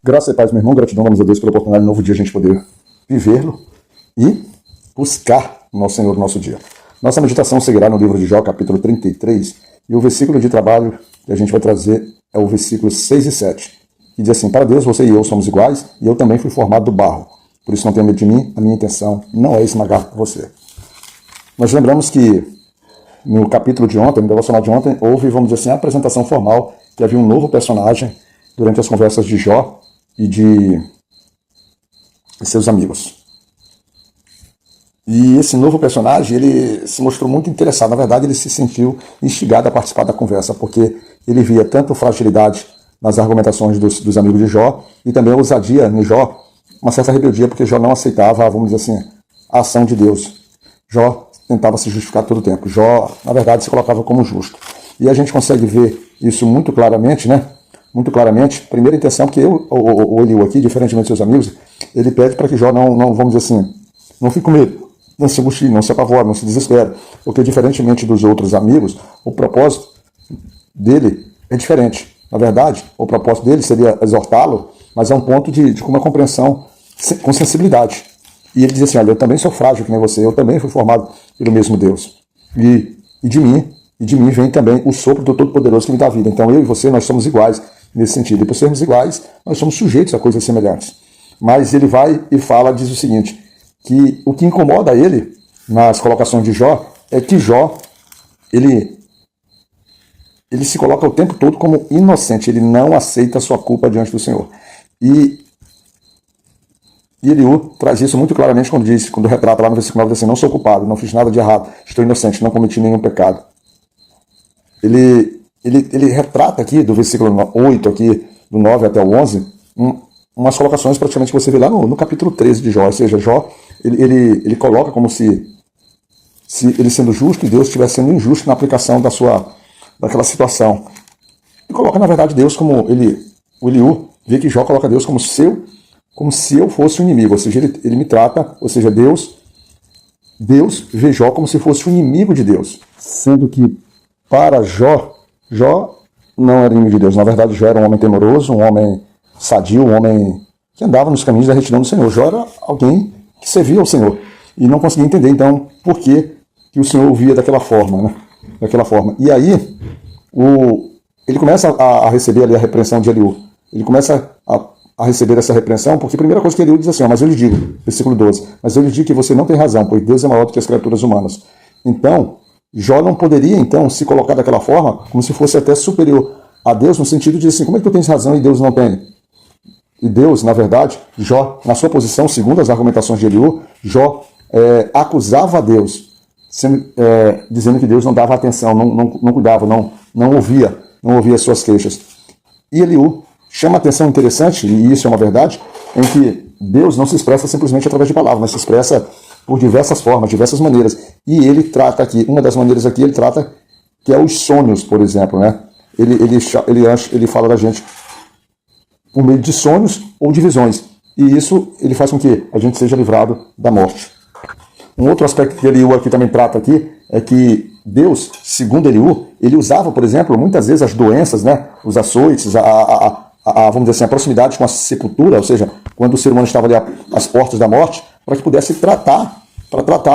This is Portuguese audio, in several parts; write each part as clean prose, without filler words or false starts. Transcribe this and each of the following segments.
Graça e paz, meu irmão, gratidão, vamos a Deus pela oportunidade de um novo dia a gente poder vivê-lo e buscar o nosso Senhor no nosso dia. Nossa meditação seguirá no livro de Jó, capítulo 33, e o versículo de trabalho que a gente vai trazer é o versículo 6 e 7, que diz assim: para Deus, você e eu somos iguais, e eu também fui formado do barro. Por isso não tenha medo de mim, a minha intenção não é esmagar você. Nós lembramos que no capítulo de ontem, no devocional de ontem, houve, vamos dizer assim, a apresentação formal que havia um novo personagem durante as conversas de Jó e de seus amigos. E esse novo personagem, ele se mostrou muito interessado. Na verdade, ele se sentiu instigado a participar da conversa, porque ele via tanto fragilidade nas argumentações dos amigos de Jó, e também ousadia em Jó, uma certa rebeldia, porque Jó não aceitava, vamos dizer assim, a ação de Deus. Jó tentava se justificar todo o tempo. Jó, na verdade, se colocava como justo. E a gente consegue ver isso muito claramente, né? Muito claramente. Primeira intenção, porque o Eliú aqui, diferentemente dos seus amigos, ele pede para que Jó não, vamos dizer assim, não fique com medo, não se angustie, não se apavore, não se desespere. Porque, diferentemente dos outros amigos, o propósito dele é diferente. Na verdade, o propósito dele seria exortá-lo, mas é um ponto de uma compreensão com sensibilidade. E ele diz assim: olha, eu também sou frágil que nem você, eu também fui formado pelo mesmo Deus. E de mim vem também o sopro do Todo-Poderoso que me dá vida. Então eu e você, nós somos iguais nesse sentido. E por sermos iguais, nós somos sujeitos a coisas semelhantes. Mas ele vai e fala, diz o seguinte, que o que incomoda ele nas colocações de Jó é que Jó, ele se coloca o tempo todo como inocente, ele não aceita a sua culpa diante do Senhor. E Eliú traz isso muito claramente quando retrata lá no versículo 9, assim: não sou culpado, não fiz nada de errado, estou inocente, não cometi nenhum pecado. Ele retrata aqui, do versículo 8, aqui, do 9 até o 11, umas colocações praticamente que você vê lá no capítulo 13 de Jó. Ou seja, Jó, ele coloca como se ele sendo justo e Deus estivesse sendo injusto na aplicação daquela situação. E coloca, na verdade, Deus como o Eliú vê que Jó coloca Deus como se eu fosse o inimigo, ou seja, ele me trata, ou seja, Deus vê Jó como se fosse o inimigo de Deus, sendo que para Jó não era inimigo de Deus. Na verdade, Jó era um homem temoroso, um homem sadio, um homem que andava nos caminhos da retidão do Senhor. Jó era alguém que servia ao Senhor e não conseguia entender, então, por que o Senhor o via daquela forma, né? Daquela forma. E aí, ele começa a receber ali a repreensão de Eliú. Ele começa a receber essa repreensão, porque a primeira coisa que Eliú diz assim: mas eu lhe digo, versículo 12, mas eu lhe digo que você não tem razão, pois Deus é maior do que as criaturas humanas. Então, Jó não poderia, então, se colocar daquela forma, como se fosse até superior a Deus, no sentido de assim: como é que tu tens razão e Deus não tem? E Deus, na verdade, Jó, na sua posição, segundo as argumentações de Eliú, Jó acusava a Deus, dizendo que Deus não dava atenção, não cuidava, não ouvia as suas queixas. E Eliú chama a atenção interessante, e isso é uma verdade, em que Deus não se expressa simplesmente através de palavras, mas se expressa por diversas formas, diversas maneiras. E ele trata aqui, uma das maneiras aqui, ele trata que é os sonhos, por exemplo, né? Ele fala da gente por meio de sonhos ou de visões. E isso ele faz com que a gente seja livrado da morte. Um outro aspecto que Eliú aqui também trata aqui é que Deus, segundo Eliú, ele usava, por exemplo, muitas vezes as doenças, né? Os açoites, vamos dizer assim, a proximidade com a sepultura, ou seja, quando o ser humano estava ali às portas da morte, para que pudesse tratar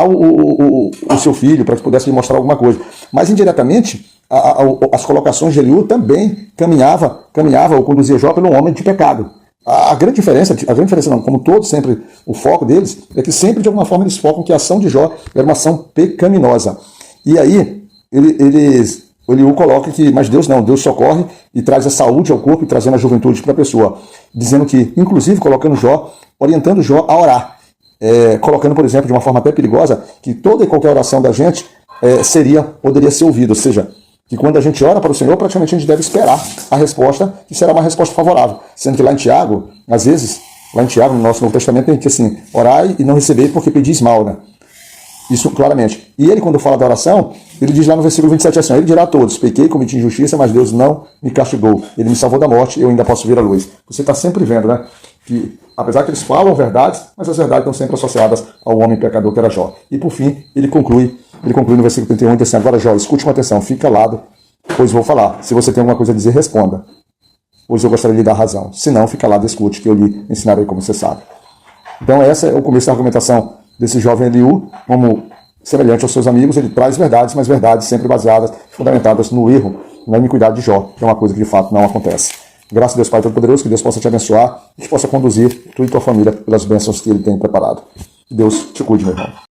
o seu filho, para que pudesse lhe mostrar alguma coisa. Mas indiretamente, as colocações de Eliú também caminhava ou conduzia Jó pelo homem de pecado. A grande diferença não, como todos sempre, o foco deles é que sempre de alguma forma eles focam que a ação de Jó era uma ação pecaminosa. E aí, o Eliú coloca que, mas Deus não, Deus socorre e traz a saúde ao corpo e trazendo a juventude para a pessoa, dizendo que, inclusive, orientando Jó a orar, colocando, por exemplo, de uma forma até perigosa, que toda e qualquer oração da gente poderia ser ouvida, ou seja, que quando a gente ora para o Senhor, praticamente a gente deve esperar a resposta, que será uma resposta favorável, sendo que lá em Tiago, às vezes, no nosso Novo Testamento, a gente diz assim: orai e não receber porque pedis mal, né? Isso claramente. E ele, quando fala da oração, ele diz lá no versículo 27 assim: ele dirá a todos: pequei, cometi injustiça, mas Deus não me castigou. Ele me salvou da morte, eu ainda posso ver a luz. Você está sempre vendo, né? Que, apesar que eles falam verdades, mas as verdades estão sempre associadas ao homem pecador que era Jó. E por fim, ele conclui no versículo 31, dizendo: agora Jó, escute com atenção, fique calado, pois vou falar. Se você tem alguma coisa a dizer, responda. pois eu gostaria de lhe dar razão. Se não, fica lá, discute, que eu lhe ensinarei como você sabe. Então essa é o começo da argumentação desse jovem Eliú, como semelhante aos seus amigos, ele traz verdades, mas verdades sempre baseadas, fundamentadas no erro, na iniquidade de Jó, que é uma coisa que de fato não acontece. Graças a Deus Pai Todo-Poderoso, que Deus possa te abençoar e que possa conduzir tu e tua família pelas bênçãos que Ele tem preparado. Que Deus te cuide, meu irmão.